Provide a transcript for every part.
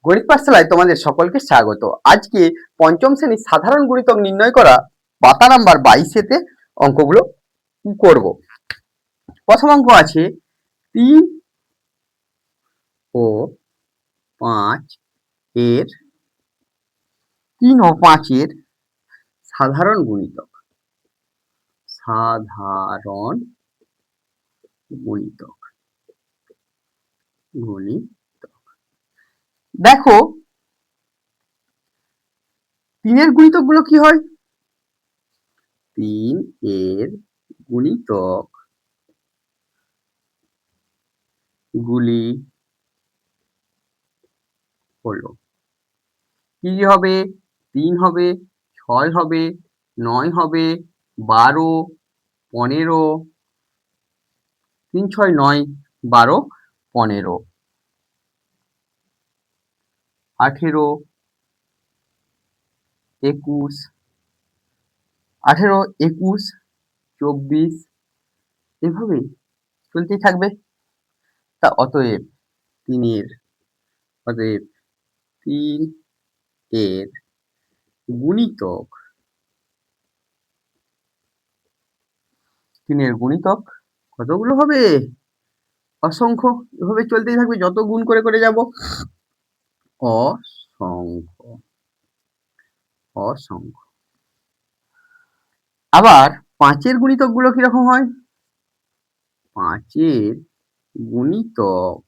গণিত পাঠশালায় তোমাদের সকলকে স্বাগত। আজকে পঞ্চম শ্রেণীর সাধারণ গুণিতক নির্ণয় করা পাতা নাম্বার 22-তে অঙ্কগুলো করব। প্রথম অঙ্ক আছে 3 ও 5 এর 3 ও 5 এর সাধারণ গুণিতক। সাধারণ গুণিতক গুণিতক দেখো 3 এর গুণিতক গুলো কি হয়? 3 এর গুণিতক গুলি হলো কি হবে? 3 হবে, 6 হবে, 9 হবে, 12, 15, 3, 6, 9, 12, 15, 18, 21, 18, 21, 24 এভাবে চলতেই থাকবে। তা অতএব 3 এর গুণিতক 3 এর গুণিতক কতগুলো হবে? অসংখ্য। এভাবে চলতেই থাকবে, যত গুণ করে করে যাব অসংখ্য অসংখ্য। আবার 5 এর গুণিতক গুলো কিরকম হয়? 5 এর গুণিতক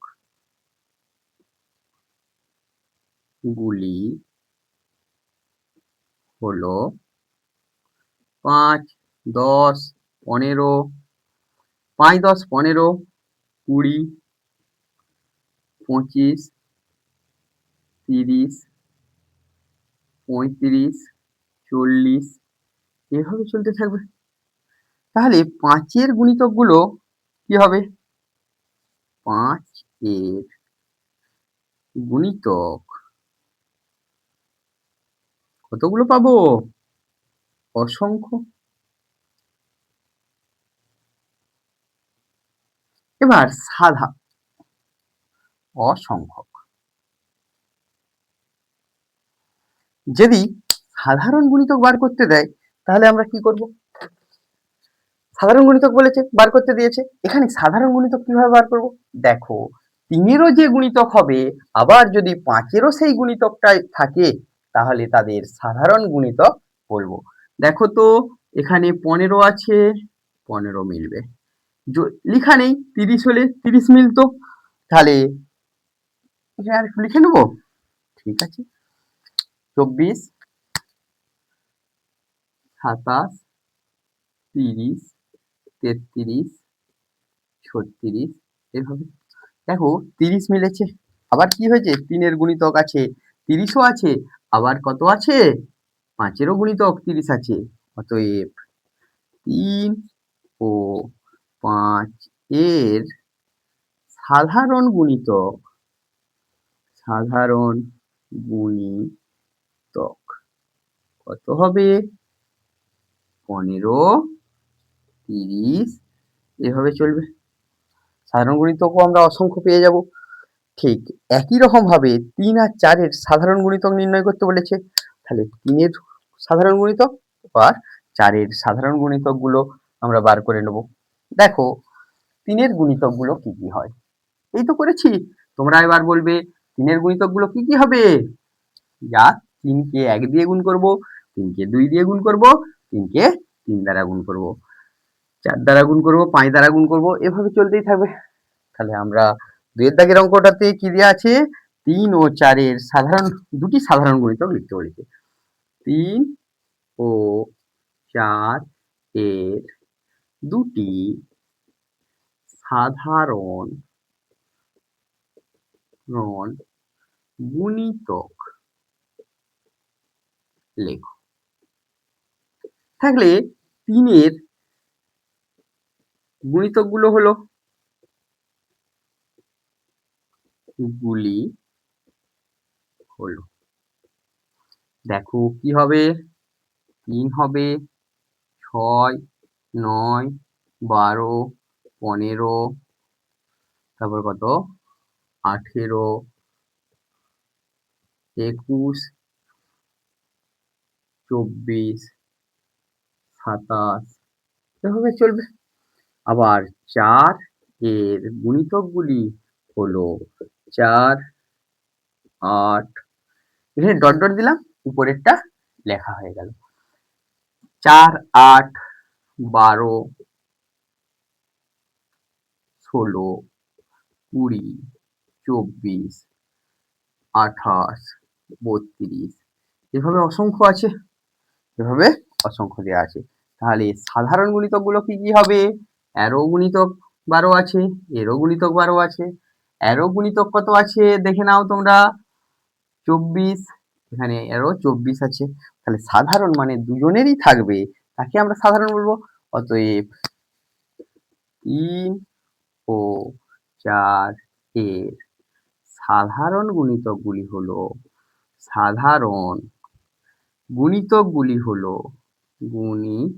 গুলি হলো 5, 10, 15, 5, 10, 15, 20, 25, 30, 35, 40 এভাবে চলতে থাকবে। তাহলে 5 এর গুণিতক গুলো কি হবে? 5 এর গুণিতক কতগুলো পাবো? অসংখ্য। এবার অসংখ্য। যদি সাধারণ গুণিতক বার করতে দেয় তাহলে আমরা কি করব? সাধারণ গুণিতক বলেছে, বার করতে দিয়েছে। এখানে সাধারণ গুণিতক কিভাবে বার করব? দেখো 3 এরও যে গুণিতক হবে, আবার যদি 5 এরও সেই গুণিতকটাই থাকে তাহলে তাদের সাধারণ গুণিতক বলবো। দেখো তো এখানে 15 আছে, 15 মিলবে। লিখা নেই, 30 হলে 30 মিলতো। তাহলে এখানে আর একটু লিখে নেবো। ঠিক আছে, 24, 27, 30, 33, 36 এভাবে। দেখো 30 মিলেছে। আবার কি হয়েছে? 3 এর গুণিতক আছে, 30ও আছে, আবার কত আছে? 5 এরও গুণিতক 30 আছে। অতএব 3 ও 5 এর সাধারণ গুণিতক কত হবে? 15, 30 এভাবে চলবে। সাধারণ গুণিতকও আমরা অসংখ্য পেয়ে যাব। ঠিক একই রকম ভাবে 3 আর 4 এর সাধারণ গুণিতক নির্ণয় করতে বলেছে। তাহলে 3 এর সাধারণ গুণিতক আর 4 এর সাধারণ গুণিতক গুলো আমরা বার করে নেব। দেখো 3 এর গুণিতক গুলো কি কি হয়? এই তো করেছি। তোমরা এবার বলবে 3 এর গুণিতক গুলো কি কি হবে? যা 3 কে 1 দিয়ে গুণ করব, 3 কে 2 দিয়ে গুণ করব, 3 কে 3 দ্বারা গুণ করব, 4 দ্বারা গুণ করব, 5 দ্বারা গুণ করব, এভাবে চলতেই থাকবে। তাহলে আমরা 2 এর দাগের অঙ্কটাতে কি দেওয়া আছে? 3 ও 4 এর দুটি সাধারণ গুণিতক লিখতে বলেছে। 3 ও 4 এর দুটি সাধারণ গুণিতক লেখো। থাকলে 3 এর গুণিতক গুলো হলো দেখো কি হবে? 3 হবে, 6, 9, 12, 15, তারপর কত? 18, 21, 24, 27 এভাবে চলবে। আবার 4 এর গুণিতকগুলি হলো 4, 8, এখানে ডট ডট দিলাম, উপরেরটা লেখা হয়ে গেল। 4, 8, 12, 16, 20, 24, 28, 32 এভাবে অসংখ্য আছে, এভাবে অসংখ্য দেওয়া আছে। তাহলে সাধারণ গুণিতকগুলো কি কি হবে? এরও গুণিতক 12 আছে, এরও গুণিতক 12 আছে। এরও গুণিতক কত আছে দেখে নাও তোমরা, 24, এখানে এরও 24 আছে। তাহলে সাধারণ মানে দুজনেরই থাকবে, তাকে আমরা সাধারণ বলবো। অতএব 3 ও 4 এর সাধারণ গুণিতকগুলি হলো সাধারণ গুণিতকগুলি হলো গুণিতকগুলি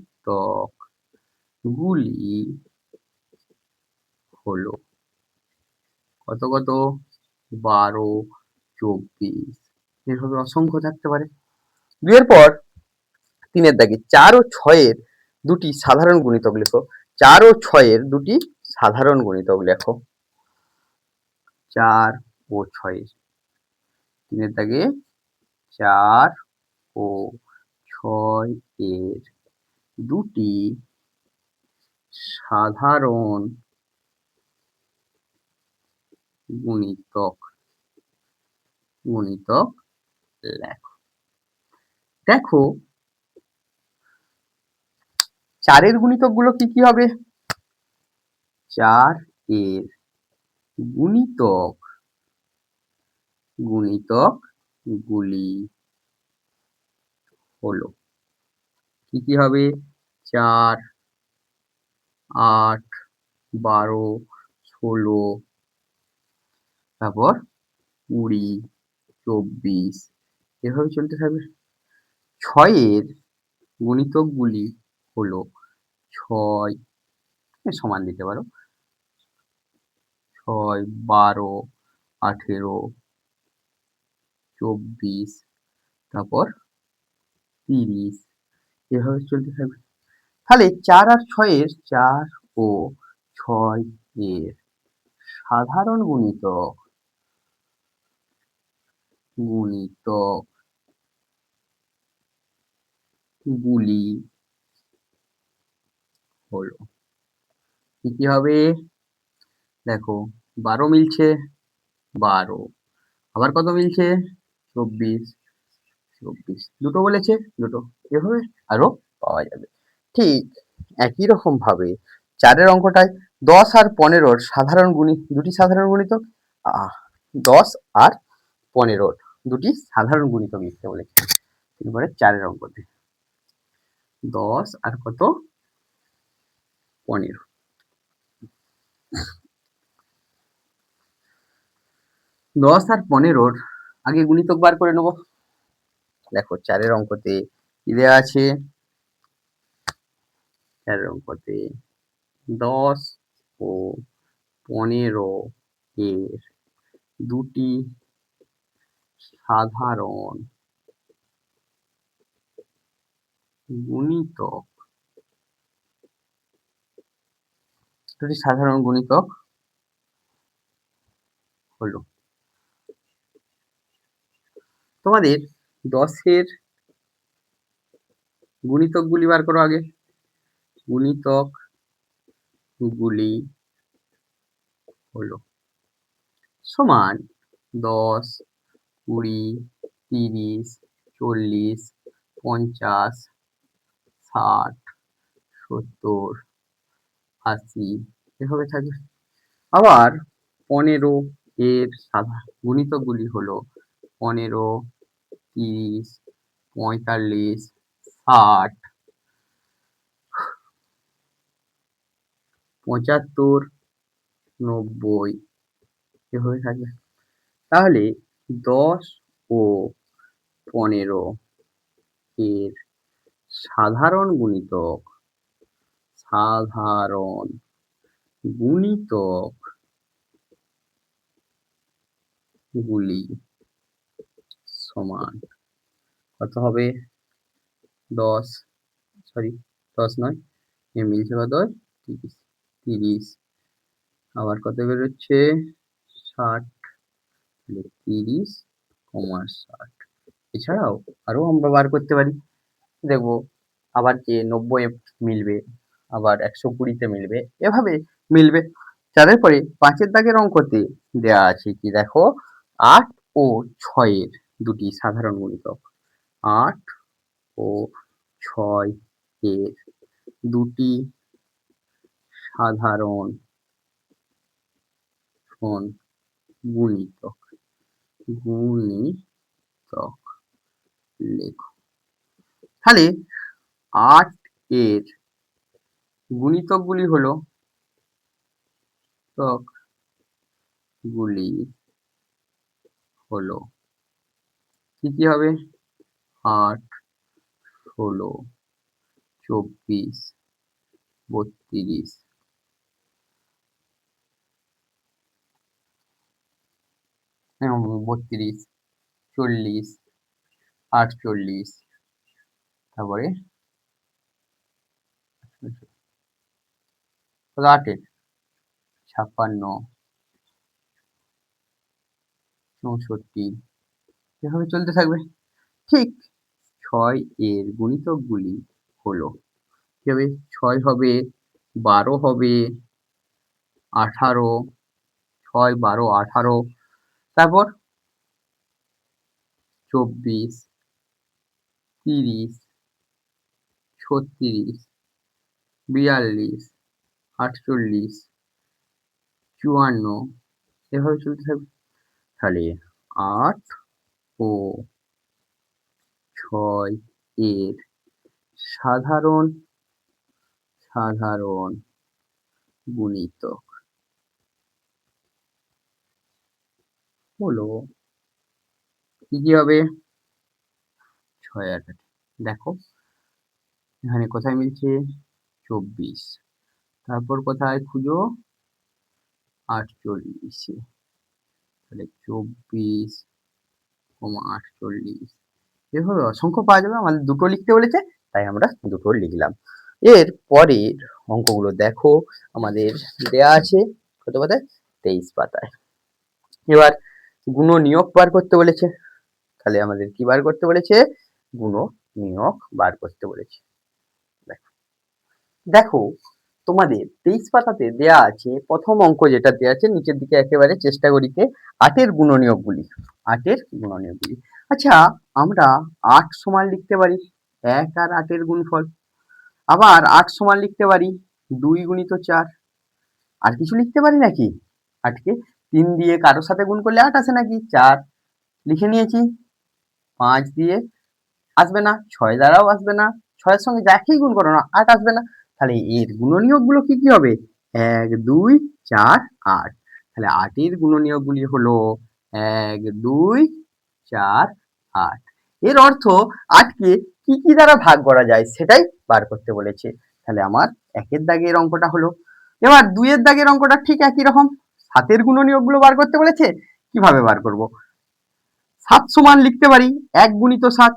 হলো কত কত, 12, 24 এভাবে অসংখ্য থাকতে পারে। 2 এর পর 3 এর দাগে 4 ও 6 এর দুটি সাধারণ গুণিতক লেখো। 4 ও 6 এর দুটি সাধারণ গুণিতক লেখো। 4 ও 6 এর, 3 এর দাগে 4 ও 6 এর দুটি সাধারণ গুণিতক লেখো। দেখো 4 এর গুণিতকগুলো কি কি হবে? 4 এর গুণিতকগুলি হলো কি কি হবে? 4, 8, 12, 16, তারপর 20, 24 এভাবে চলতে থাকবে। 6 এর গুণিতকগুলি হলো 6 সমান দিতে পারো, 6, 12, 18, 24 তারপর 30 এভাবে চলতে থাকবে। তাহলে 4 আর 6 এর 4 ও 6 এর সাধারণ গুলি হলো কি কি হবে? দেখো 12 মিলছে, 12 আবার কত মিলছে? 24, 24 দুটো বলেছে, দুটো এভাবে আরো পাওয়া যাবে। ঠিক একই রকম ভাবে 4 এর অঙ্কটায় 10 আর 15 সাধারণ দুটি সাধারণ গুণিতক, 10 আর 15 দুটি সাধারণ গুণিতক লিখতে বলেছে। এবারে 4 এর অঙ্কতে 10 আর কত, 15। 10 আর 15 আগে গুণিতক বার করে নেব। দেখো 4 এর অঙ্কতে কি দেওয়া আছে? 4 এর অঙ্কতে 10 ও 15 এর দুটি সাধারণ গুণিতক হলো। তোমাদের 10 এর গুণিতকগুলি বার করো আগে। গুণিতকগুলি হলো সমান 10, 20, 30, 40, 50, 60, 70, 80 এভাবে থাকবে। আবার 15 এর গুণিতকগুলি হলো 15, 30, 45, 60, 75, 90 এভাবে থাকবে। তাহলে 10 ও 15 এর সাধারণ গুণিতকগুলি সমান কত হবে 10, সরি 10 নয়, মিলছে কত 30, আবার কত বেরোচ্ছে 60, 30, 60। এছাড়াও আরো আমরা বার করতে পারি, দেখবো আবার যে 90 মিলবে, আবার 120 মিলবে, এভাবে মিলবে। তারপরে 5 দাগের অঙ্কতে দেয়া আছে কি দেখো, 8 ও 6 এর দুটি সাধারণ গুণিতক। 8 ও 6 এর দুটি সাধারণ গুণিতক লেখো। তাহলে 8 এর গুণিতকগুলি হলো কি কি হবে 8, 16, 24, 32, 32, 40, 48, তারপরে 8 এর 56, 64, এভাবে চলতে থাকবে। ঠিক 6 এর গুণিতকগুলি হলো কি হবে, 6 হবে, 12 হবে, 18, 6, 12, 18, তারপর 24, 30, 36, 42, 48, 54, এভাবে চলতে থাকবে। তাহলে 8 ও 6 এর সাধারণ গুণিতক হলো কি কি হবে 6 আর 8, দেখো এখানে কোথায় মিলছে 24, তারপর কোথায় খুঁজো 48, তাহলে 24, 48, এভাবে অসংখ্য পাওয়া যাবে। আমাদের দুটো লিখতে বলেছে, তাই আমরা দুটো লিখলাম। এর পরের অঙ্কগুলো দেখো, আমাদের দেয়া আছে কত পাতায় 23 পাতায়। এবার গুণনীয়ক বার করতে বলেছে, তাহলে আমাদের কি বার করতে বলেছে, গুণনীয়ক বার করতে বলেছে। দেখো তোমাদের 23 পাতাতে দেয়া আছে, প্রথম অঙ্ক যেটা দেয়া আছে নিচের দিকে একেবারে চেষ্টা করিতে 8 এর গুণনীয়কগুলি। আচ্ছা, আমরা 8 সমান লিখতে পারি 1 আর 8 এর গুণফল, আবার 8 সমান লিখতে পারি 2 গুণিত 4, আর কিছু লিখতে পারি নাকি? 8 কে 3 দিয়ে কারোর সাথে গুণ করলে 8 আসে নাকি? 4 লিখে নিয়েছি, 5 দিয়ে আসবে না, 6 দ্বারাও আসবে না, 6 এর সঙ্গে যাকেই গুণ করো না 8 আসবে না। তাহলে এর গুণনীয়কগুলো কি কি হবে 1, 2, 4, 8। তাহলে 8 এর গুণনীয়কগুলি হলো 1, 2, 4, 8। এর অর্থ 8 কে কি কি দ্বারা ভাগ করা যায় সেটাই বার করতে বলেছে। তাহলে আমার 1 এর দাগের অঙ্কটা হলো। এবার 2 এর দাগের অঙ্কটা ঠিক একই রকম, 7 এর গুণনীয়কগুলো বার করতে বলেছে। কিভাবে বার করব? 7 সমান লিখতে পারি 1 গুণিত 7,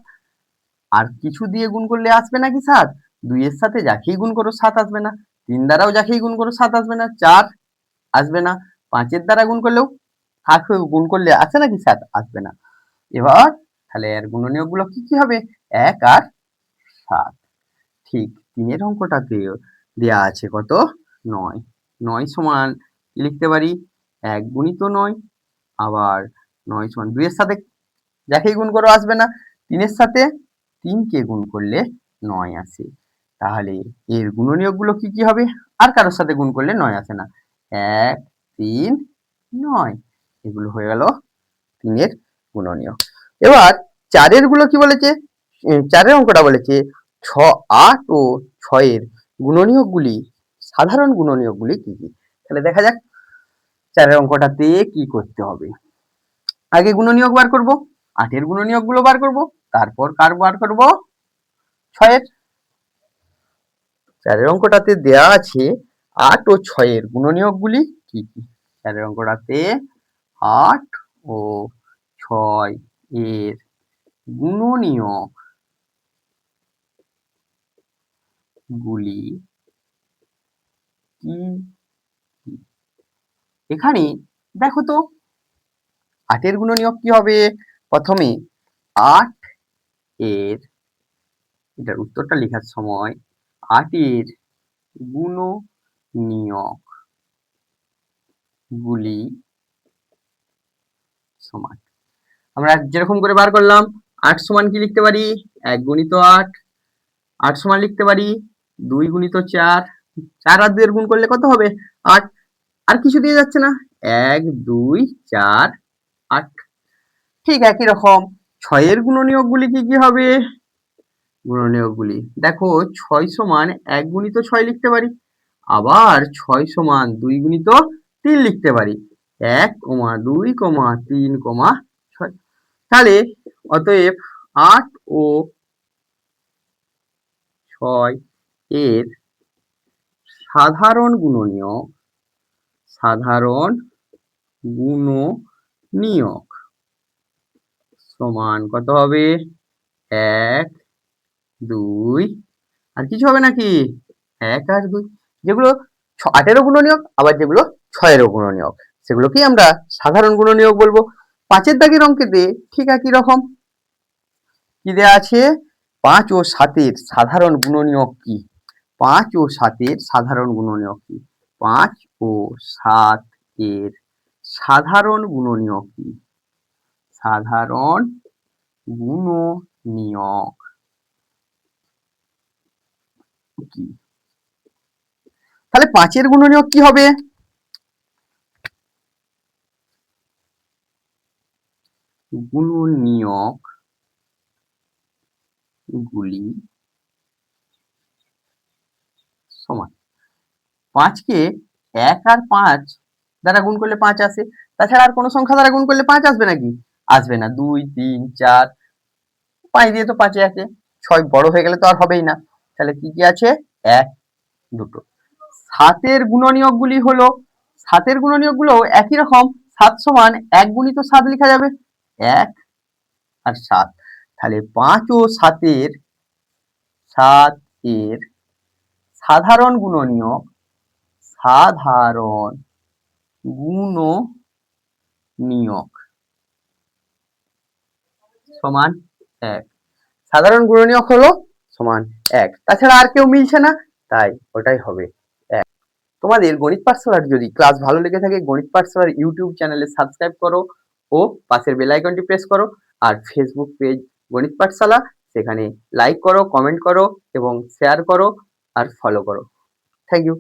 আর কিছু দিয়ে গুণ করলে আসবে নাকি 7? 2 এর সাথে যাকেই গুণ করো 7 আসবে না, 3 দ্বারাও যাকেই গুণ করো 7 আসবে না, 4 আসবে না, 5 এর দ্বারা গুণ করলেও গুণ করলে আসে নাকি 7? আসবে না। এবার তাহলে এর গুণনীয়কগুলো কি কি হবে 1 আর 7। ঠিক 3 এর অঙ্কটাতে দেয়া আছে কত 9, 9 সমান কি লিখতে পারি 1 গুণিত 9, আবার 9 সমান 2 এর সাথে যাকেই গুণ করো আসবে না, 3 এর সাথে 3 কে গুণ করলে 9 আসে। তাহলে এর গুণনীয়কগুলো কি কি হবে? আর কারোর সাথে গুণ করলে 9 আসে না, 1, 3, 9, এগুলো হয়ে গেল 3 এর গুণনীয়ক। এবার 4 এর গুলো কি বলেছে, 4 এর অঙ্কটা বলেছে 8 ও 6 এর গুণনীয়কগুলি, সাধারণ গুণনীয়কগুলি কি কি। তাহলে দেখা যাক 4 এর অঙ্কটাতে কি করতে হবে। আগে গুণনীয়ক বার করব, 8 এর গুণনীয়ক গুলো বার করব, তারপর কার বার করব 6 এর। 4 এর অঙ্কটাতে দেয়া আছে 8 ও 6 এর গুণনীয়কগুলি কি কি। 4 এর অঙ্কটাতে 8 ও 6 এর গুণনীয়ক গুলি কি? এখানে দেখো তো 8 এর গুণনীয়ক কি হবে? প্রথমে 8 এর, এটার উত্তরটা লেখার সময় 8 এর গুণনীয়ক গুলি সমান। আমরা যেরকম করে বার করলাম 8 সমান কি লিখতে পারি? 1 গুণিত 8। 8 সমান লিখতে পারি 2 গুণিত 4। 4 আর 2 এর গুণ করলে কত হবে? 8। আর কিছু দিয়ে যাচ্ছে না, 1 2 4 8। ঠিক একই রকম 6 এর গুণনীয়কগুলি কি কি হবে? গুণনীয়কগুলি দেখো 6 সমান 1 গুণিত 6 লিখতে পারি, আবার 6 সমান 2 গুণিত 3 লিখতে পারি, 1 2 3 6। তাহলে অতএব 8 ও 6 এর সাধারণ গুণনীয়ক সমান কত হবে? 1 2 আর কিছু হবে নাকি? 1 আর 2, যেগুলো 8 এরও গুণনীয়ক, আবার যেগুলো 6 এরও গুণনীয়ক, সেগুলোকেই আমরা সাধারণ গুণনীয়ক বলবো। 5 এর দাগের অঙ্কেতে ঠিক একই রকম কি দেয়া আছে? 5 ও 7 এর সাধারণ গুণনীয়ক কি? 5 ও 7 এর সাধারণ গুণনীয়ক কি? 5 ও 7 এর সাধারণ গুণনীয়ক কি? সাধারণ গুণনীয়ক কি? তাহলে 5 এর গুণনীয়ক কি হবে? গুণনীয়ক গুলি সমান 5 কে 1 আর 5 দ্বারা গুণ করলে 5 আসে, তাছাড়া আর কোনো সংখ্যা দ্বারা গুণ করলে 5 আসবে নাকি? আসবে না। 2 3 4 5 দিয়ে তো 5 এ আছে, 6 বড় হয়ে গেলে তো আর হবেই না। তাহলে কি কি আছে? 1 2। 7 এর গুণনীয়ক গুলি হলো, 7 এর গুণনীয়ক গুলো একই রকম। 7 সমান 1 গুণিত 7 লেখা যাবে, 1 আর 7। তাহলে 5 ও 7 এর সাধারণ গুণনীয়ক সমান 1। সাধারণ গুণনীয়ক হলো সমান 1, তাছাড়া আর কেউ মিলছে না, তাই ওটাই হবে 1। তোমাদের গণিত পাঠশালার যদি ক্লাস ভালো লেগে থাকে, গণিত পাঠশালার ইউটিউব চ্যানেলে সাবস্ক্রাইব করো ও পাশের বেল আইকনটি প্রেস করো। আর ফেসবুক পেজ গণিত পাঠশালা, সেখানে লাইক করো, কমেন্ট করো এবং শেয়ার করো আর ফলো করো। Thank you.